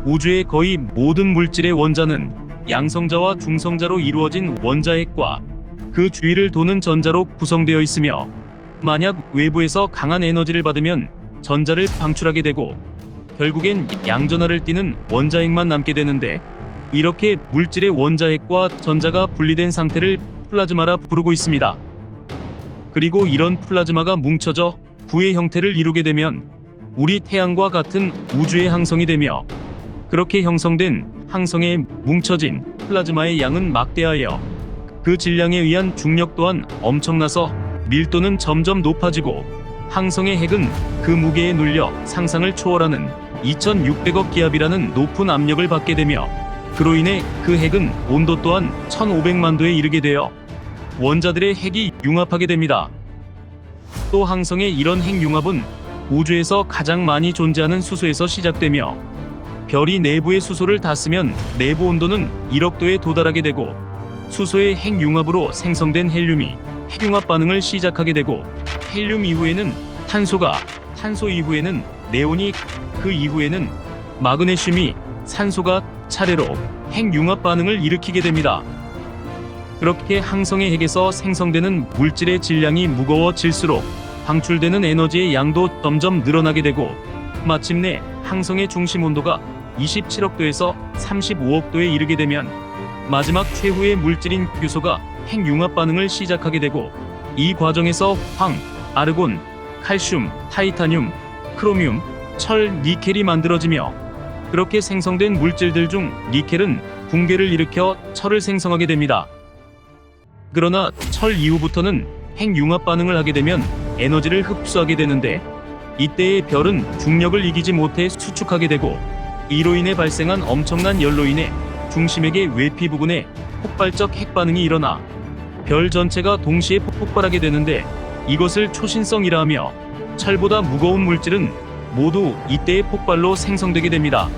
우주의 거의 모든 물질의 원자는 양성자와 중성자로 이루어진 원자핵과 그 주위를 도는 전자로 구성되어 있으며, 만약 외부에서 강한 에너지를 받으면 전자를 방출하게 되고 결국엔 양전하를 띠는 원자핵만 남게 되는데, 이렇게 물질의 원자핵과 전자가 분리된 상태를 플라즈마라 부르고 있습니다. 그리고 이런 플라즈마가 뭉쳐져 부의 형태를 이루게 되면 우리 태양과 같은 우주의 항성이 되며, 그렇게 형성된 항성에 뭉쳐진 플라즈마의 양은 막대하여 그 질량에 의한 중력 또한 엄청나서 밀도는 점점 높아지고, 항성의 핵은 그 무게에 눌려 상상을 초월하는 2600억 기압이라는 높은 압력을 받게 되며, 그로 인해 그 핵은 온도 또한 1500만 도에 이르게 되어 원자들의 핵이 융합하게 됩니다. 또 항성의 이런 핵융합은 우주에서 가장 많이 존재하는 수소에서 시작되며, 별이 내부의 수소를 닿으면 내부 온도는 1억 도에 도달하게 되고, 수소의 핵융합으로 생성된 헬륨이 핵융합 반응을 시작하게 되고, 헬륨 이후에는 탄소가, 탄소 이후에는 네온이, 그 이후에는 마그네슘이, 산소가 차례로 핵융합 반응을 일으키게 됩니다. 그렇게 항성의 핵에서 생성되는 물질의 질량이 무거워질수록 방출되는 에너지의 양도 점점 늘어나게 되고, 마침내 항성의 중심 온도가 27억 도에서 35억 도에 이르게 되면 마지막 최후의 물질인 규소가 핵융합 반응을 시작하게 되고, 이 과정에서 황, 아르곤, 칼슘, 타이타늄, 크로뮴, 철, 니켈이 만들어지며, 그렇게 생성된 물질들 중 니켈은 붕괴를 일으켜 철을 생성하게 됩니다. 그러나 철 이후부터는 핵융합 반응을 하게 되면 에너지를 흡수하게 되는데, 이때의 별은 중력을 이기지 못해 수축하게 되고, 이로 인해 발생한 엄청난 열로 인해 중심핵의 외피 부근에 폭발적 핵반응이 일어나 별 전체가 동시에 폭발하게 되는데, 이것을 초신성이라 하며, 철보다 무거운 물질은 모두 이때의 폭발로 생성되게 됩니다.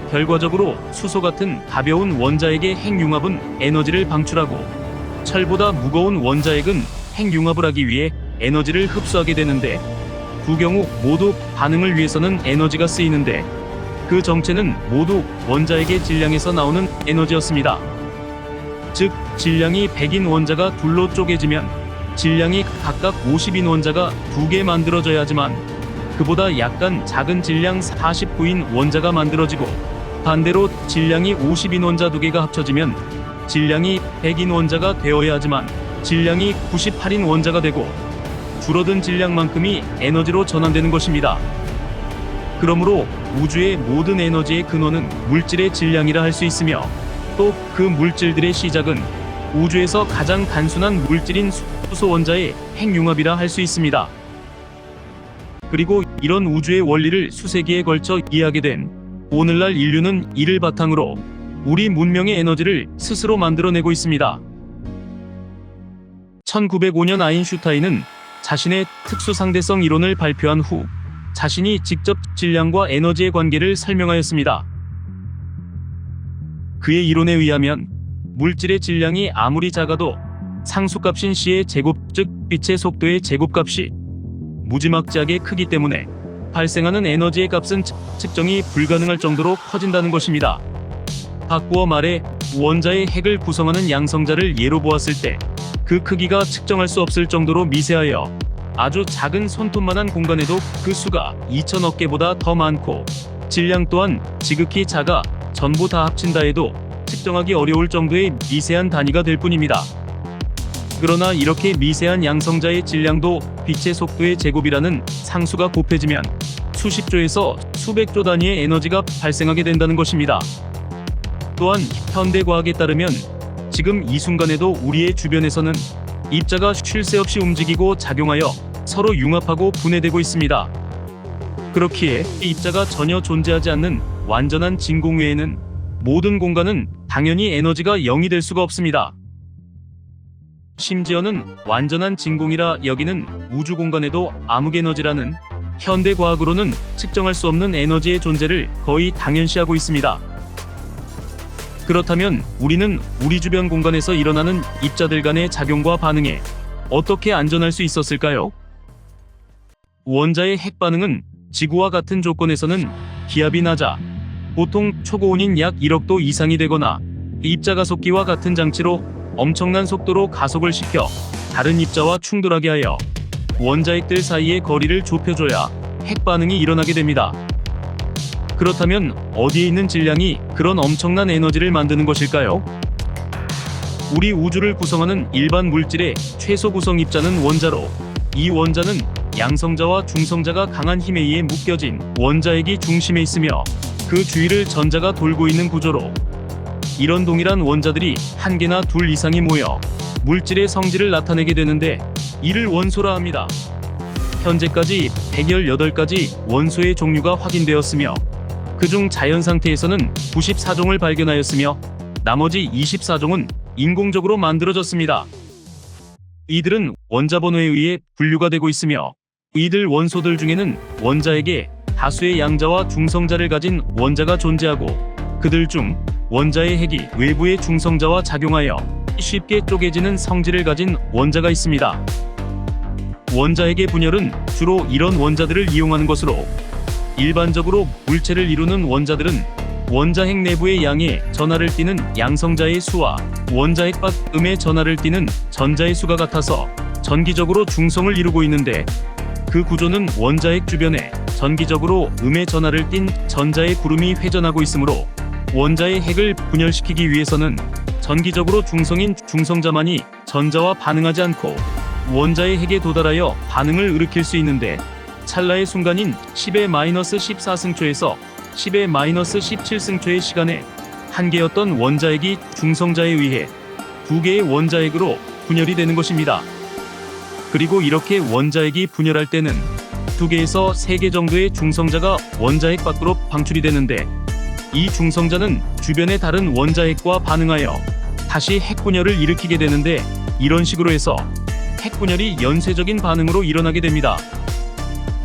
결과적으로 수소 같은 가벼운 원자핵의 핵융합은 에너지를 방출하고, 철보다 무거운 원자핵은 핵융합을 하기 위해 에너지를 흡수하게 되는데, 두 경우 모두 반응을 위해서는 에너지가 쓰이는데, 그 정체는 모두 원자핵의 질량에서 나오는 에너지였습니다. 즉, 질량이 100인 원자가 둘로 쪼개지면 질량이 각각 50인 원자가 2개 만들어져야 하지만, 그보다 약간 작은 질량 49인 원자가 만들어지고, 반대로 질량이 50인 원자 2개가 합쳐지면 질량이 100인 원자가 되어야 하지만 질량이 98인 원자가 되고, 줄어든 질량만큼이 에너지로 전환되는 것입니다. 그러므로 우주의 모든 에너지의 근원은 물질의 질량이라 할 수 있으며, 또 그 물질들의 시작은 우주에서 가장 단순한 물질인 수소 원자의 핵융합이라 할 수 있습니다. 그리고 이런 우주의 원리를 수세기에 걸쳐 이해하게 된 오늘날 인류는 이를 바탕으로 우리 문명의 에너지를 스스로 만들어내고 있습니다. 1905년 아인슈타인은 자신의 특수상대성 이론을 발표한 후 자신이 직접 질량과 에너지의 관계를 설명하였습니다. 그의 이론에 의하면 물질의 질량이 아무리 작아도 상수값인 c의 제곱, 즉 빛의 속도의 제곱값이 무지막지하게 크기 때문에 발생하는 에너지의 값은 측정이 불가능할 정도로 커진다는 것입니다. 바꾸어 말해 원자의 핵을 구성하는 양성자를 예로 보았을 때 그 크기가 측정할 수 없을 정도로 미세하여 아주 작은 손톱만한 공간에도 그 수가 2000억 개보다 더 많고, 질량 또한 지극히 작아 전부 다 합친다 해도 측정하기 어려울 정도의 미세한 단위가 될 뿐입니다. 그러나 이렇게 미세한 양성자의 질량도 빛의 속도의 제곱이라는 상수가 곱해지면 수십조에서 수백조 단위의 에너지가 발생하게 된다는 것입니다. 또한 현대과학에 따르면 지금 이 순간에도 우리의 주변에서는 입자가 쉴 새 없이 움직이고 작용하여 서로 융합하고 분해되고 있습니다. 그렇기에 입자가 전혀 존재하지 않는 완전한 진공 외에는 모든 공간은 당연히 에너지가 0이 될 수가 없습니다. 심지어는 완전한 진공이라 여기는 우주 공간에도 암흑에너지라는 현대과학으로는 측정할 수 없는 에너지의 존재를 거의 당연시하고 있습니다. 그렇다면 우리는 우리 주변 공간에서 일어나는 입자들 간의 작용과 반응에 어떻게 안전할 수 있었을까요? 원자의 핵 반응은 지구와 같은 조건에서는 기압이 낮아 보통 초고온인 약 1억도 이상이 되거나 입자가속기와 같은 장치로 엄청난 속도로 가속을 시켜 다른 입자와 충돌하게 하여 원자핵들 사이의 거리를 좁혀줘야 핵 반응이 일어나게 됩니다. 그렇다면 어디에 있는 질량이 그런 엄청난 에너지를 만드는 것일까요? 우리 우주를 구성하는 일반 물질의 최소 구성 입자는 원자로, 이 원자는 양성자와 중성자가 강한 힘에 의해 묶여진 원자핵이 중심에 있으며 그 주위를 전자가 돌고 있는 구조로, 이런 동일한 원자들이 한 개나 둘 이상이 모여 물질의 성질을 나타내게 되는데 이를 원소라 합니다. 현재까지 118가지 원소의 종류가 확인되었으며 그중 자연 상태에서는 94종을 발견하였으며 나머지 24종은 인공적으로 만들어졌습니다. 이들은 원자 번호에 의해 분류가 되고 있으며 이들 원소들 중에는 원자에게 다수의 양자와 중성자를 가진 원자가 존재하고 그들 중 원자의 핵이 외부의 중성자와 작용하여 쉽게 쪼개지는 성질을 가진 원자가 있습니다. 원자핵의 분열은 주로 이런 원자들을 이용하는 것으로, 일반적으로 물체를 이루는 원자들은 원자핵 내부의 양의 전하를 띠는 양성자의 수와 원자핵 밖 음의 전하를 띠는 전자의 수가 같아서 전기적으로 중성을 이루고 있는데, 그 구조는 원자핵 주변에 전기적으로 음의 전하를 띤 전자의 구름이 회전하고 있으므로 원자의 핵을 분열시키기 위해서는 전기적으로 중성인 중성자만이 전자와 반응하지 않고 원자의 핵에 도달하여 반응을 일으킬 수 있는데, 찰나의 순간인 10⁻14승초에서 10⁻17승초의 시간에 한 개였던 원자핵이 중성자에 의해 두 개의 원자핵으로 분열이 되는 것입니다. 그리고 이렇게 원자핵이 분열할 때는 두 개에서 세 개 정도의 중성자가 원자핵 밖으로 방출이 되는데, 이 중성자는 주변의 다른 원자핵과 반응하여 다시 핵분열을 일으키게 되는데, 이런 식으로 해서 핵분열이 연쇄적인 반응으로 일어나게 됩니다.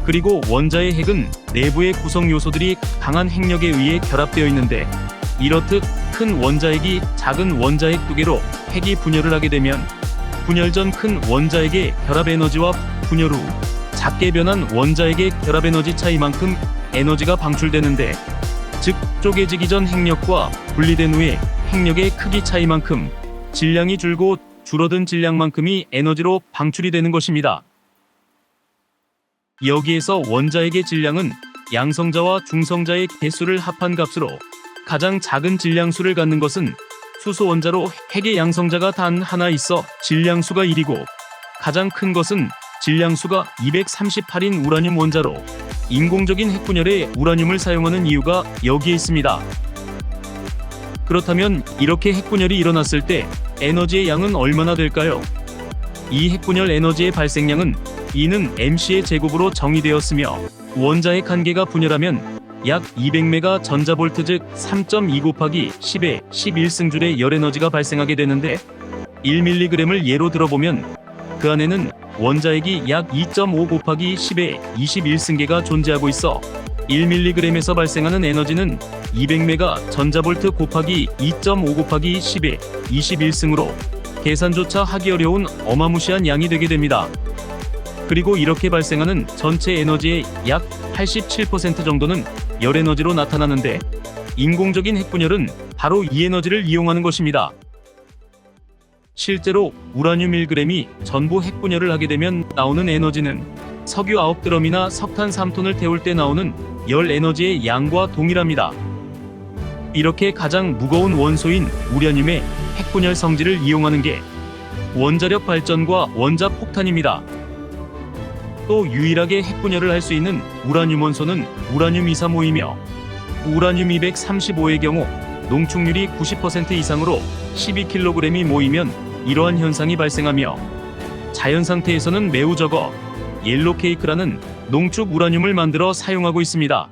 그리고 원자의 핵은 내부의 구성 요소들이 강한 핵력에 의해 결합되어 있는데, 이렇듯 큰 원자핵이 작은 원자핵 두 개로 핵이 분열을 하게 되면 분열 전 큰 원자핵의 결합 에너지와 분열 후 작게 변한 원자핵의 결합 에너지 차이만큼 에너지가 방출되는데, 즉 쪼개지기 전 핵력과 분리된 후의 핵력의 크기 차이만큼 질량이 줄고 줄어든 질량만큼이 에너지로 방출이 되는 것입니다. 여기에서 원자핵의 질량은 양성자와 중성자의 개수를 합한 값으로, 가장 작은 질량수를 갖는 것은 수소 원자로 핵의 양성자가 단 하나 있어 질량수가 1이고, 가장 큰 것은 질량수가 238인 우라늄 원자로, 인공적인 핵분열에 우라늄을 사용하는 이유가 여기에 있습니다. 그렇다면 이렇게 핵분열이 일어났을 때 에너지의 양은 얼마나 될까요? 이 핵분열 에너지의 발생량은 E는 mc의 제곱으로 정의되었으며, 원자핵 한 개가 분열하면 약 200메가 전자볼트, 즉 3.2 곱하기 10의 11승줄의 열에너지가 발생하게 되는데, 1mg을 예로 들어보면 그 안에는 원자핵이 약 2.5 곱하기 10의 21승계가 존재하고 있어 1mg에서 발생하는 에너지는 200메가 전자볼트 곱하기 2.5 곱하기 10의 21승으로 계산조차 하기 어려운 어마무시한 양이 되게 됩니다. 그리고 이렇게 발생하는 전체 에너지의 약 87% 정도는 열에너지로 나타나는데, 인공적인 핵분열은 바로 이 에너지를 이용하는 것입니다. 실제로 우라늄 1g이 전부 핵분열을 하게 되면 나오는 에너지는 석유 9드럼이나 석탄 3톤을 태울 때 나오는 열 에너지의 양과 동일합니다. 이렇게 가장 무거운 원소인 우라늄의 핵분열 성질을 이용하는 게 원자력 발전과 원자폭탄입니다. 또 유일하게 핵분열을 할 수 있는 우라늄 원소는 우라늄 235이며, 우라늄 235의 경우 농축률이 90% 이상으로 12kg이 모이면 이러한 현상이 발생하며, 자연 상태에서는 매우 적어 옐로케이크라는 농축 우라늄을 만들어 사용하고 있습니다.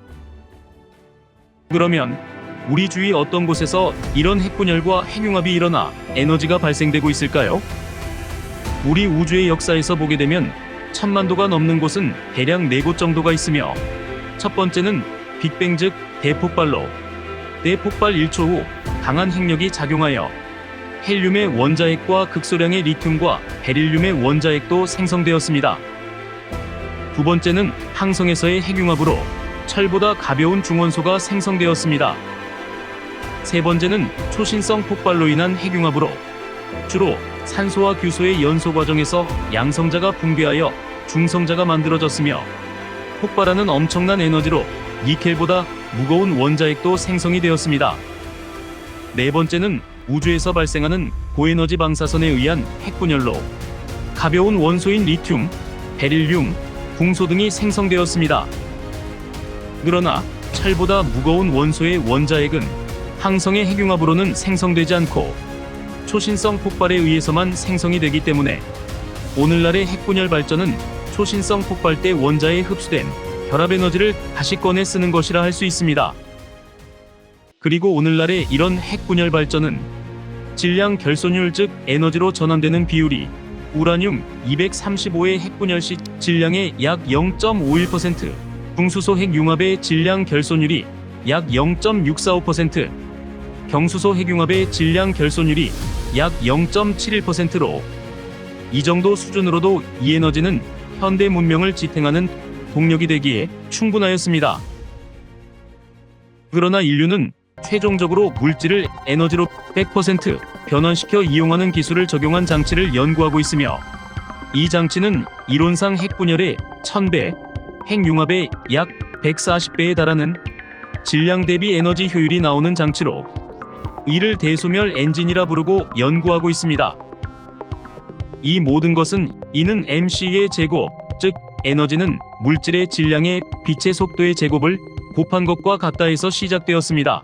그러면 우리 주위 어떤 곳에서 이런 핵분열과 핵융합이 일어나 에너지가 발생되고 있을까요? 우리 우주의 역사에서 보게 되면 1000만도가 넘는 곳은 대략 4곳 정도가 있으며, 첫 번째는 빅뱅, 즉 대폭발로, 대폭발 1초 후 강한 핵력이 작용하여 헬륨의 원자핵과 극소량의 리튬과 베릴륨의 원자핵도 생성되었습니다. 두 번째는 항성에서의 핵융합으로 철보다 가벼운 중원소가 생성되었습니다. 세 번째는 초신성 폭발로 인한 핵융합으로 주로 산소와 규소의 연소 과정에서 양성자가 붕괴하여 중성자가 만들어졌으며 폭발하는 엄청난 에너지로 니켈보다 무거운 원자핵도 생성이 되었습니다. 네 번째는 우주에서 발생하는 고에너지 방사선에 의한 핵분열로 가벼운 원소인 리튬, 베릴륨, 궁소 등이 생성되었습니다. 그러나 철보다 무거운 원소의 원자핵은 항성의 핵융합으로는 생성되지 않고 초신성 폭발에 의해서만 생성이 되기 때문에 오늘날의 핵분열 발전은 초신성 폭발 때 원자에 흡수된 결합에너지를 다시 꺼내 쓰는 것이라 할 수 있습니다. 그리고 오늘날의 이런 핵분열 발전은 질량 결손율 즉 에너지로 전환되는 비율이 우라늄 235의 핵분열 시 질량의 약 0.51%, 중수소 핵융합의 질량 결손율이 약 0.645%, 경수소 핵융합의 질량 결손율이 약 0.71%로 이 정도 수준으로도 이 에너지는 현대 문명을 지탱하는 동력이 되기에 충분하였습니다. 그러나 인류는 최종적으로 물질을 에너지로 100% 변환시켜 이용하는 기술을 적용한 장치를 연구하고 있으며 이 장치는 이론상 핵분열의 1000배, 핵융합의 약 140배에 달하는 질량 대비 에너지 효율이 나오는 장치로 이를 대소멸 엔진이라 부르고 연구하고 있습니다. 이 모든 것은 이는 mc의 제곱, 즉 에너지는 물질의 질량의 빛의 속도의 제곱을 곱한 것과 같다 해서 시작되었습니다.